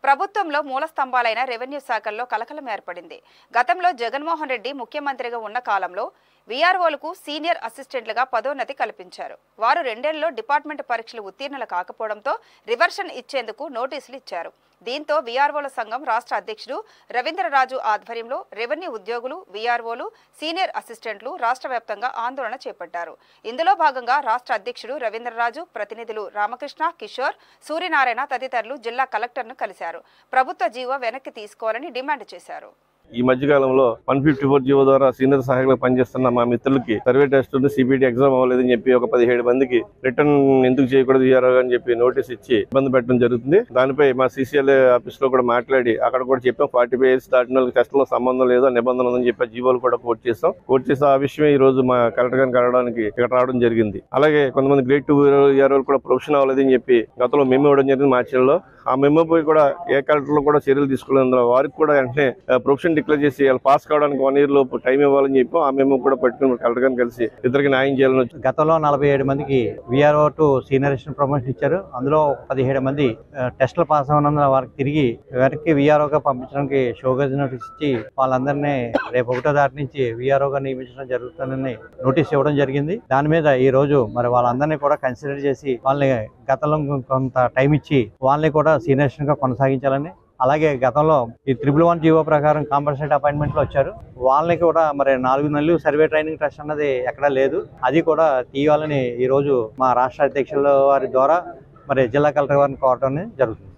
ప్రభుత్వంలో మూల స్తంభాలైన రెవెన్యూ శాఖల్లో కలకలం ఏర్పడింది. గతంలో జగన్మోహన్ రెడ్డి ముఖ్యమంత్రిగా ఉన్న కాలంలో వీఆర్ఓలకు సీనియర్ అసిస్టెంట్లుగా పదోన్నతి కల్పించారు. వారు 2 ఏళ్లలో డిపార్ట్మెంట్ పరీక్షలు ఉత్తీర్ణులు కాకపోవడంతో రివర్షన్ ఇచ్చేందుకు నోటీసులు ఇచ్చారు. దీంతో వీఆర్ఓల సంఘం రాష్ట్ర అధ్యక్షుడు రవీంద్రరాజు ఆధ్వర్యంలో రెవెన్యూ ఉద్యోగులు, వీఆర్ఓలు, సీనియర్ అసిస్టెంట్లు రాష్ట్ర వ్యాప్తంగా ఆందోళన చేపట్టారు. ఇందులో భాగంగా రాష్ట్ర అధ్యక్షుడు రవీంద్రరాజు, ప్రతినిధులు రామకృష్ణ, కిషోర్, సూర్యనారాయణ తదితరులు జిల్లా కలెక్టర్ను కలిశారు. ప్రభుత్వ జీవో వెనక్కి తీసుకోవాలని డిమాండ్ చేశారు. ఈ మధ్యకాలంలో 154 జీవో ద్వారా సీనియర్ సహాయకులు పనిచేస్తున్న మా మిత్రులకి సర్వే టెస్ట్ సిబిటి ఎగ్జామ్ అవ్వలేదని చెప్పి ఒక 17 మందికి రిటర్న్ ఎందుకు చేయకూడదు అని చెప్పి నోటీస్ ఇచ్చి ఇబ్బంది పెట్టడం జరుగుతుంది. దానిపై మా సిసిఎల్ఏ ఆఫీస్ లో కూడా మాట్లాడి అక్కడ కూడా చెప్పాం 45 ఇయర్స్ దాటిన వాళ్ళకి టెస్ట్ లో సంబంధం లేదు, నిబంధన ఉందని చెప్పి జీవోలు కూడా కోర్టు చేస్తాం. ఆ విషయమే ఈ రోజు మా కలెక్టర్ గారిని కలవడానికి ఇక్కడ రావడం జరిగింది. అలాగే కొంతమంది గ్రేడ్ 2 వీఆర్ఓలు కూడా ప్రొఫెషన్ అవ్వలేదని చెప్పి గతంలో మెమో ఇవ్వడం జరిగింది మార్చిలో. ఆ మెమో పోయి కూడా ఏ కలెక్టర్ లో కూడా చర్యలు తీసుకోలేదు. వారికి కూడా వెంటనే ప్రొఫెషన్ డిక్లేర్ చేసి వాళ్ళు పాస్ కావడానికి 1 ఇయర్ లోపు టైం ఇవ్వాలని చెప్పి ఆ మేము కూడా పట్టుకుని కలెక్టర్ గారిని కలిసి ఇద్దరికి న్యాయం చేయాలని. గతంలో 47 మందికి VRO to senior assistant promotion ఇచ్చారు. అందులో 17 మంది టెస్టులు పాస్ అవ్వనందున వారికి తిరిగి వెనక్కి వీఆర్ఓగా పంపించడానికి షోకాజ్ నోటీస్ ఇచ్చి వాళ్ళందరినీ రేపు 1వ తారీఖు నుంచి వీఆర్ఓగా నియమించడం జరుగుతుందని నోటీస్ ఇవ్వడం జరిగింది. దాని మీద ఈ రోజు మరి వాళ్ళందరినీ కూడా కన్సిడర్ చేసి వాళ్ళని గతంలో కొంత టైం ఇచ్చి వాళ్ళని కూడా సీనియర్ అసిస్టెంట్ గా కొనసాగించాలని, అలాగే గతంలో ఈ 111 జీవో ప్రకారం కాంపల్సరీ అపాయింట్మెంట్ లో వచ్చారు వాళ్ళని కూడా మరి 4 నెలలు సర్వే ట్రైనింగ్ టెస్ట్ అన్నది ఎక్కడా లేదు, అది కూడా తీయాలని ఈ రోజు మా రాష్ట్ర అధ్యక్షుల వారి ద్వారా మరి జిల్లా కలెక్టర్ వారిని కోరడం జరుగుతుంది.